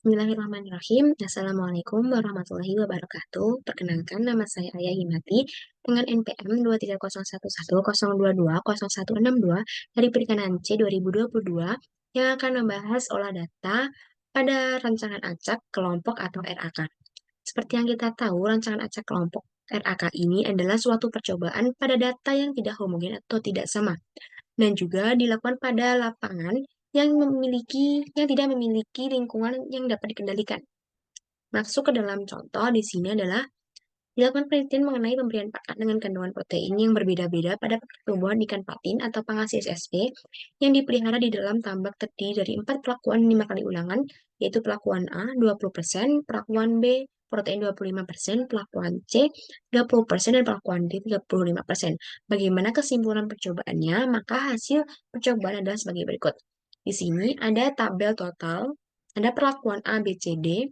Bismillahirrahmanirrahim. Assalamualaikum warahmatullahi wabarakatuh. Perkenalkan, nama saya Aya Himati dengan NPM 2301100220162 dari Perikanan C 2022 yang akan membahas olah data pada rancangan acak kelompok atau RAK. Seperti yang kita tahu, rancangan acak kelompok RAK ini adalah suatu percobaan pada data yang tidak homogen atau tidak sama dan juga dilakukan pada lapangan yang tidak memiliki lingkungan yang dapat dikendalikan. Masuk ke dalam contoh di sini adalah dilakukan penelitian mengenai pemberian pakan dengan kandungan protein yang berbeda-beda pada pertumbuhan ikan patin atau pangasi SSP yang dipelihara di dalam tambak terdiri dari 4 pelakuan 5 kali ulangan, yaitu pelakuan A 20%, pelakuan B protein 25%, pelakuan C 30%, dan pelakuan D 35%. Bagaimana kesimpulan percobaannya? Maka hasil percobaan adalah sebagai berikut. Di sini ada tabel total, ada perlakuan A, B, C, D,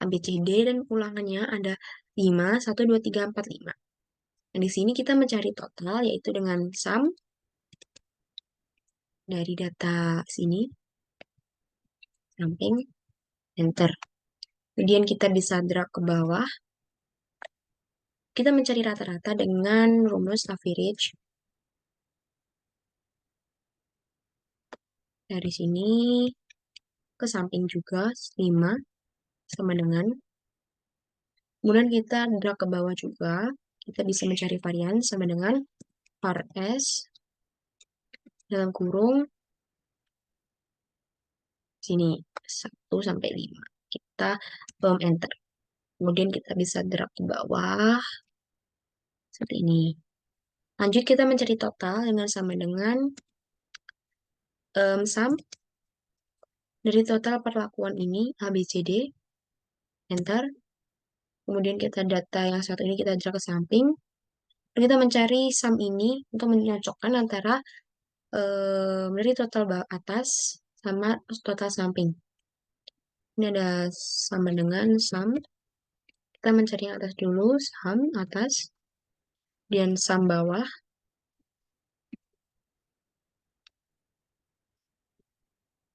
ABCD dan ulangannya ada 5, 1, 2, 3, 4, 5. Nah, di sini kita mencari total, yaitu dengan sum dari data sini, samping, enter. Kemudian kita bisa drag ke bawah. Kita mencari rata-rata dengan rumus average. Dari sini ke samping juga, 5 sama dengan. Kemudian kita drag ke bawah juga. Kita bisa mencari varian sama dengan var S dalam kurung sini 1 sampai 5. Kita enter. Kemudian kita bisa drag ke bawah seperti ini. Lanjut kita mencari total dengan sama dengan sum dari total perlakuan ini ABCD, enter. Kemudian kita data yang satu ini kita drag ke samping. Dan kita mencari sum ini untuk menyocokkan antara dari total atas sama total samping. Ini ada sama dengan sum. Kita mencari yang atas dulu, sum atas, dan sum bawah.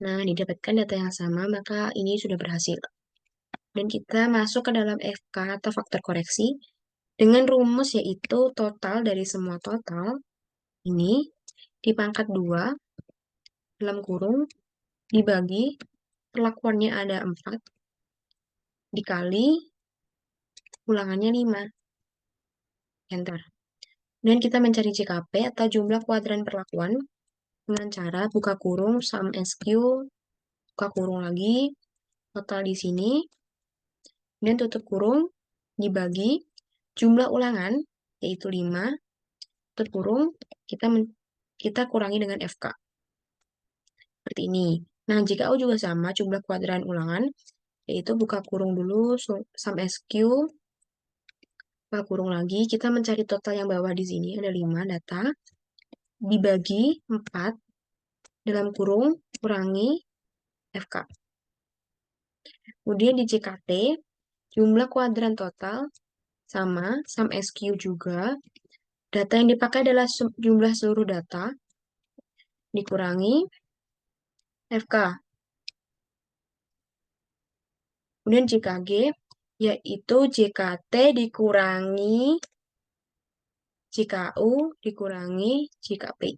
Nah, didapatkan data yang sama, maka ini sudah berhasil. Dan kita masuk ke dalam FK atau faktor koreksi dengan rumus yaitu total dari semua total ini dipangkat 2 dalam kurung dibagi perlakuannya ada 4 dikali ulangannya 5. Enter. Dan kita mencari JKP atau jumlah kuadran perlakuan dengan cara buka kurung sum SQ, buka kurung lagi, total di sini, dan tutup kurung dibagi jumlah ulangan yaitu 5, tutup kurung kita kurangi dengan FK. Seperti ini. Nah, jika U juga sama jumlah kuadran ulangan, yaitu buka kurung dulu sum SQ, buka kurung lagi, kita mencari total yang bawah di sini ada 5 data dibagi 4 dalam kurung kurangi FK. Kemudian di JKT jumlah kuadran total sama sum SQ juga. Data yang dipakai adalah jumlah seluruh data dikurangi FK. Kemudian JKG yaitu JKT dikurangi JKU dikurangi JKP.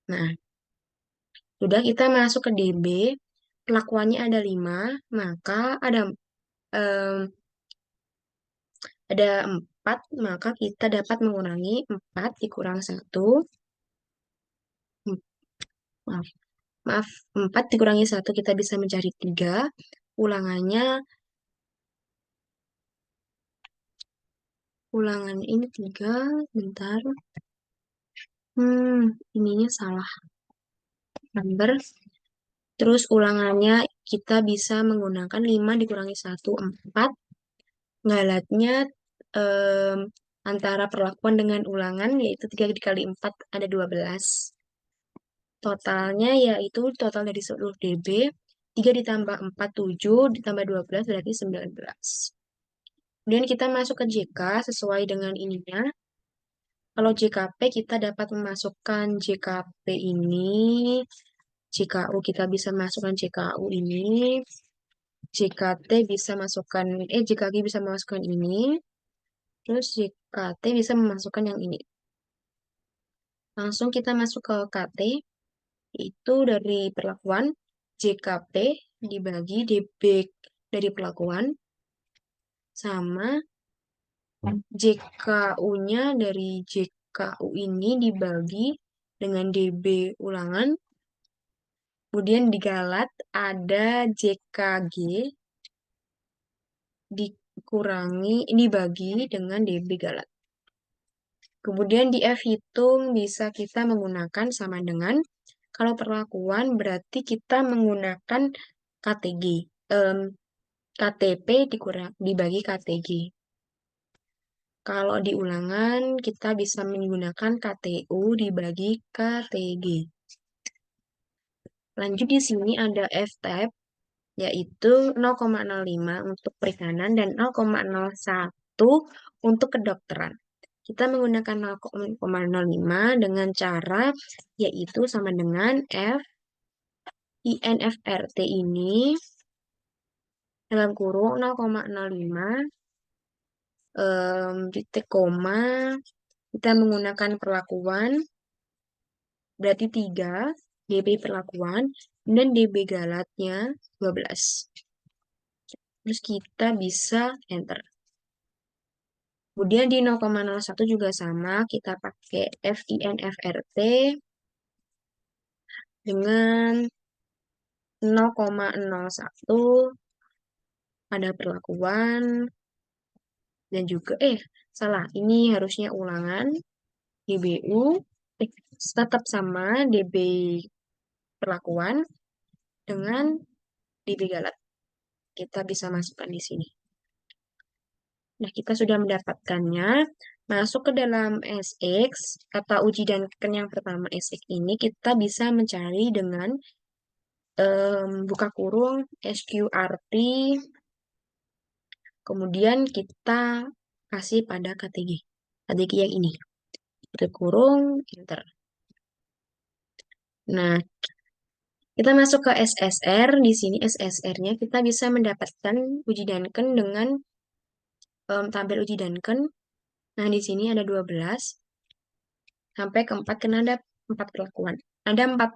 Nah, sudah kita masuk ke DB, perlakuannya ada 5, maka ada 4, maka kita dapat mengurangi 4 dikurang 1. Maaf, 4 dikurangi 1 kita bisa mencari 3. Ulangan ini 3, bentar. Ininya salah. Number. Terus ulangannya kita bisa menggunakan 5 dikurangi 1, 4. Ngalatnya antara perlakuan dengan ulangan yaitu 3 dikali 4 ada 12. Totalnya yaitu total dari seluruh DB 3 ditambah 4, 7 ditambah 12 berarti 19. Kemudian kita masuk ke JK sesuai dengan ininya. Kalau JKP kita dapat memasukkan JKP ini JKU kita bisa masukkan JKU ini, JKT bisa masukkan, JKG bisa masukkan ini, terus JKT bisa memasukkan yang ini. Langsung kita masuk ke KT, itu dari perlakuan, JKP dibagi DB dari perlakuan, sama JKU-nya dari JKU ini dibagi dengan DB ulangan. Kemudian digalat ada JKG dikurangi, dibagi dengan DB galat. Kemudian di F hitung bisa kita menggunakan sama dengan, kalau perlakuan berarti kita menggunakan KTG. KTP dibagi KTG. Kalau di ulangan, kita bisa menggunakan KTU dibagi KTG. Lanjut di sini ada F-tab, yaitu 0,05 untuk perikanan dan 0,01 untuk kedokteran. Kita menggunakan 0,05 dengan cara yaitu sama dengan F INFRT ini dalam kurung 0,05 titik koma, kita menggunakan perlakuan berarti 3 DB perlakuan dan DB galatnya 12. Terus kita bisa enter. Kemudian di 0,01 juga sama, kita pakai FINFRT dengan 0,01 ada perlakuan dan juga salah, ini harusnya ulangan DBU tetap sama DB perlakuan dengan DB galat. Kita bisa masukkan di sini. Nah, kita sudah mendapatkannya. Masuk ke dalam SX, kata uji dan yang pertama SX ini kita bisa mencari dengan buka kurung SQRT, kemudian kita kasih pada KTG yang ini. Tutup kurung, enter. Nah, kita masuk ke SSR. Di sini SSR-nya kita bisa mendapatkan uji Duncan dengan tabel uji Duncan. Nah, di sini ada 12 sampai ke 4 karena ada 4 perlakuan. Ada 4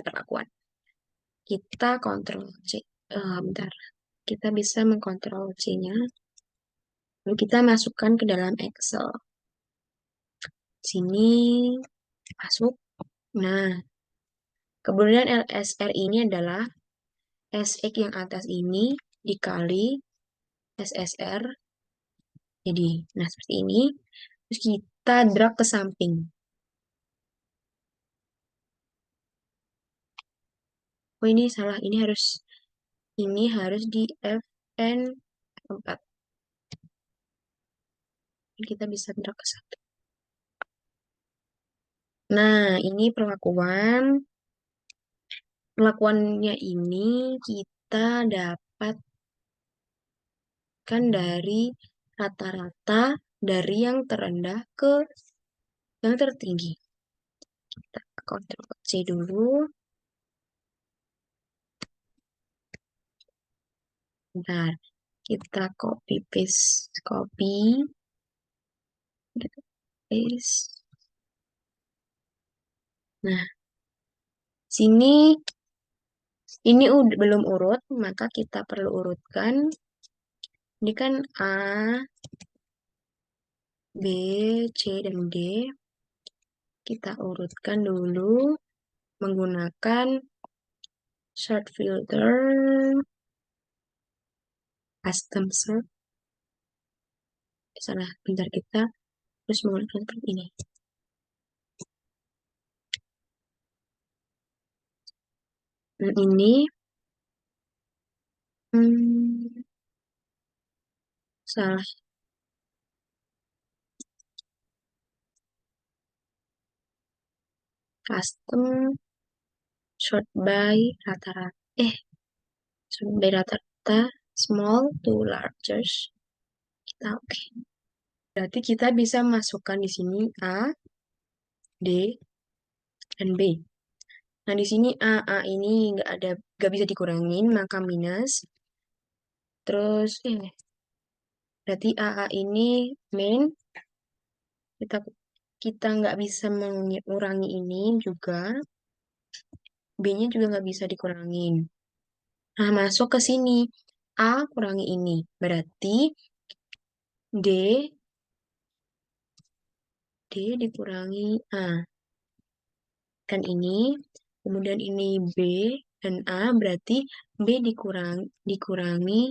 perlakuan. Kita kontrol C. Bentar. Kita bisa mengkontrol C-nya. Lalu kita masukkan ke dalam Excel. Sini masuk. Nah, kemudian LSR ini adalah SX yang atas ini dikali SSR. Jadi, nah seperti ini. Terus kita drag ke samping. Oh, ini salah. Ini harus di FN4. Kita bisa drag ke satu. Nah, ini perlakuan. Perlakuannya ini kita dapatkan dari rata-rata dari yang terendah ke yang tertinggi. Kita Ctrl C dulu. Bentar, kita copy paste. Nah, sini ini belum urut, maka kita perlu urutkan. Ini kan A, B, C, dan D. Kita urutkan dulu menggunakan sort filter, custom sort. Salah, bentar, kita terus menggunakan seperti ini. Dan ini salah. Custom sort by rata-rata. Sort by rata-rata small to largest. Kita oke. Berarti kita bisa masukkan di sini A, D, dan B. Nah, di sini A ini nggak bisa dikurangin, maka minus. Terus, berarti A ini main, kita kita nggak bisa mengurangi ini juga, B-nya juga nggak bisa dikurangin. Nah, masuk ke sini. A kurangi ini. Berarti D, D dikurangi A. Kan ini. Kemudian ini B dan A. Berarti B dikurangi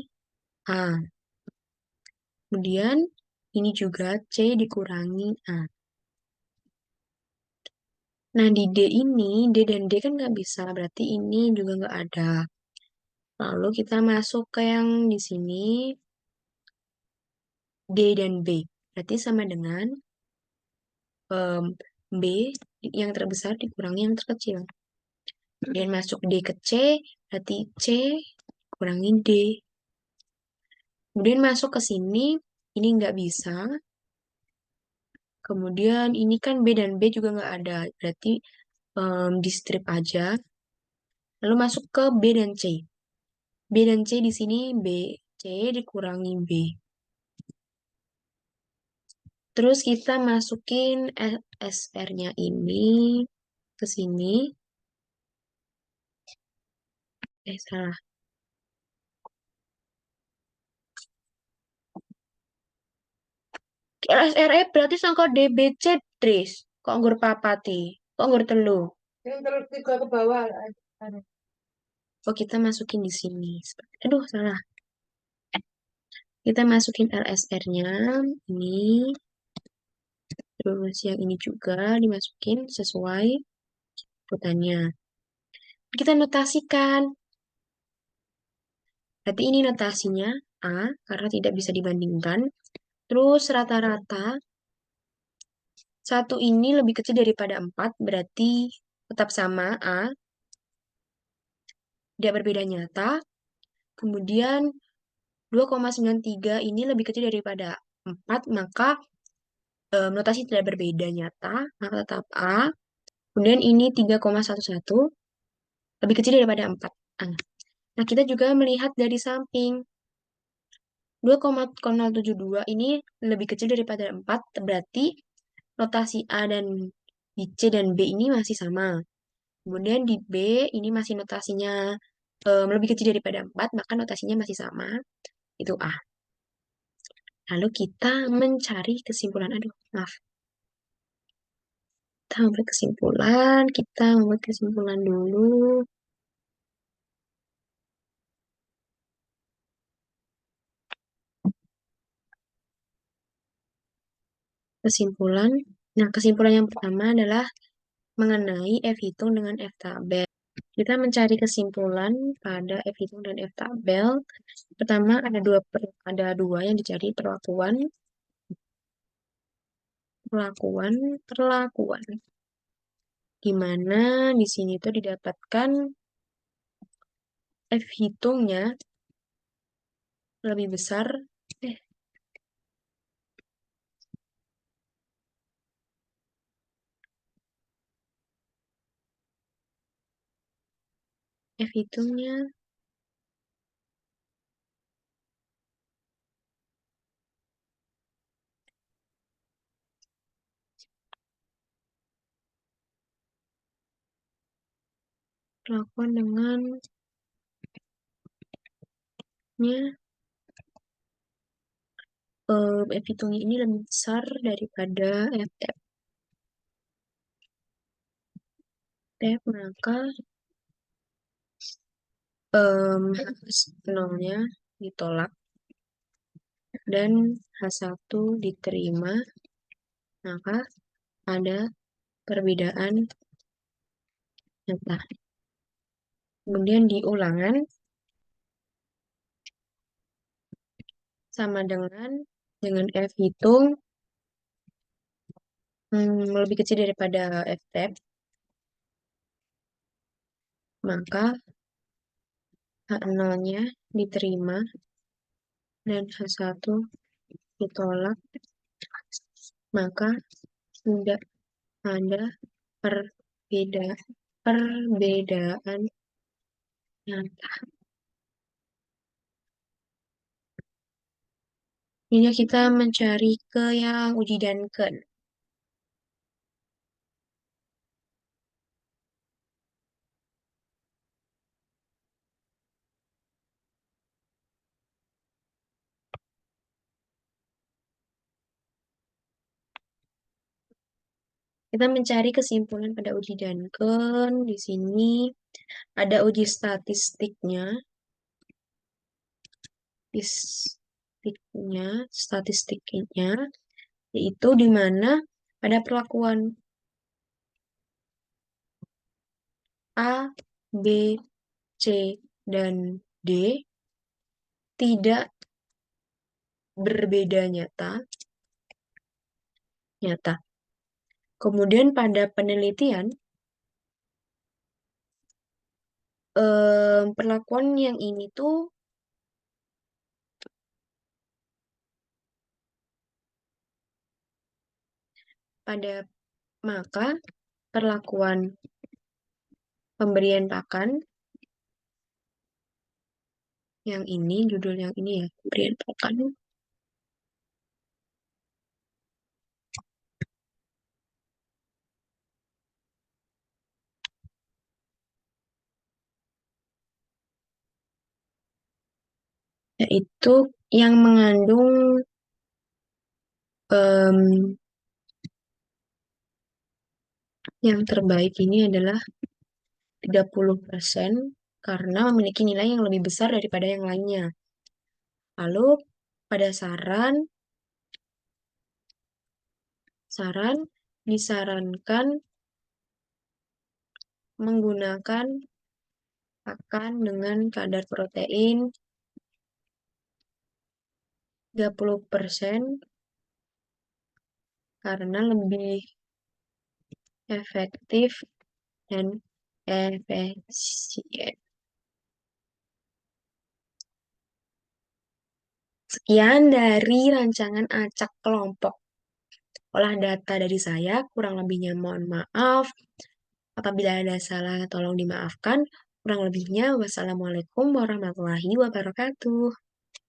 A. Kemudian ini juga C dikurangi A. Nah, di D ini, D dan D kan nggak bisa. Berarti ini juga nggak ada. Lalu kita masuk ke yang di sini. D dan B. Berarti sama dengan em, B yang terbesar dikurangi yang terkecil. Dan masuk D ke C, berarti C kurangi D. Kemudian masuk ke sini, ini nggak bisa. Kemudian ini kan B dan B juga nggak ada, berarti di strip aja. Lalu masuk ke B dan C. B dan C di sini B, C dikurangi B. Terus kita masukin SR-nya ini ke sini. Salah. SRE berarti sangka DBC tris. Kok nggur papati? Kok nggur telu? Yang terus tiga ke bawah. Oh, kita masukin di sini. Aduh, salah. Kita masukin LSR-nya. Ini. Terus yang ini juga dimasukin sesuai urutannya. Kita notasikan. Berarti ini notasinya A, karena tidak bisa dibandingkan. Terus rata-rata, satu ini lebih kecil daripada 4, berarti tetap sama A. Dia berbeda nyata. Kemudian 2,93 ini lebih kecil daripada 4, maka notasi tidak berbeda nyata, maka tetap A. Kemudian ini 3,11 lebih kecil daripada 4. Nah, kita juga melihat dari samping. 2,072 ini lebih kecil daripada 4, berarti notasi A dan di C dan B ini masih sama. Kemudian di B ini masih notasinya lebih kecil daripada 4, maka notasinya masih sama. Itu A. Lalu kita mencari kesimpulan. Aduh, maaf. Kita membuat kesimpulan dulu. Kesimpulan. Nah, kesimpulan yang pertama adalah mengenai F hitung dengan F tabel. Kita mencari kesimpulan pada F hitung dan F tabel. Pertama ada dua yang dicari perlakuan. Di mana di sini tuh didapatkan F hitungnya lebih besar. F hitungnya perlakuan dengan F hitungnya ini lebih besar daripada F maka nolnya ditolak dan H1 diterima, maka ada perbedaan nyata. Kemudian di ulangan sama dengan F hitung lebih kecil daripada F tab, maka H0-nya diterima dan H1 ditolak, maka tidak ada perbedaan. perbedaan nyata. Ini kita mencari ke yang uji dan ken. Kita mencari kesimpulan pada uji dan ken. Di sini ada uji statistiknya, yaitu di mana pada perlakuan A, B, C, dan D tidak berbeda nyata. Kemudian pada penelitian, perlakuan yang ini tuh pada maka perlakuan pemberian pakan yang ini, judul yang ini ya, pemberian pakan, yaitu yang mengandung em, yang terbaik ini adalah 30% karena memiliki nilai yang lebih besar daripada yang lainnya. Lalu pada saran disarankan menggunakan pakan dengan kadar protein 30% karena lebih efektif dan efisien. Sekian dari rancangan acak kelompok olah data dari saya, kurang lebihnya mohon maaf. Apabila ada salah, tolong dimaafkan. Kurang lebihnya, wassalamualaikum warahmatullahi wabarakatuh.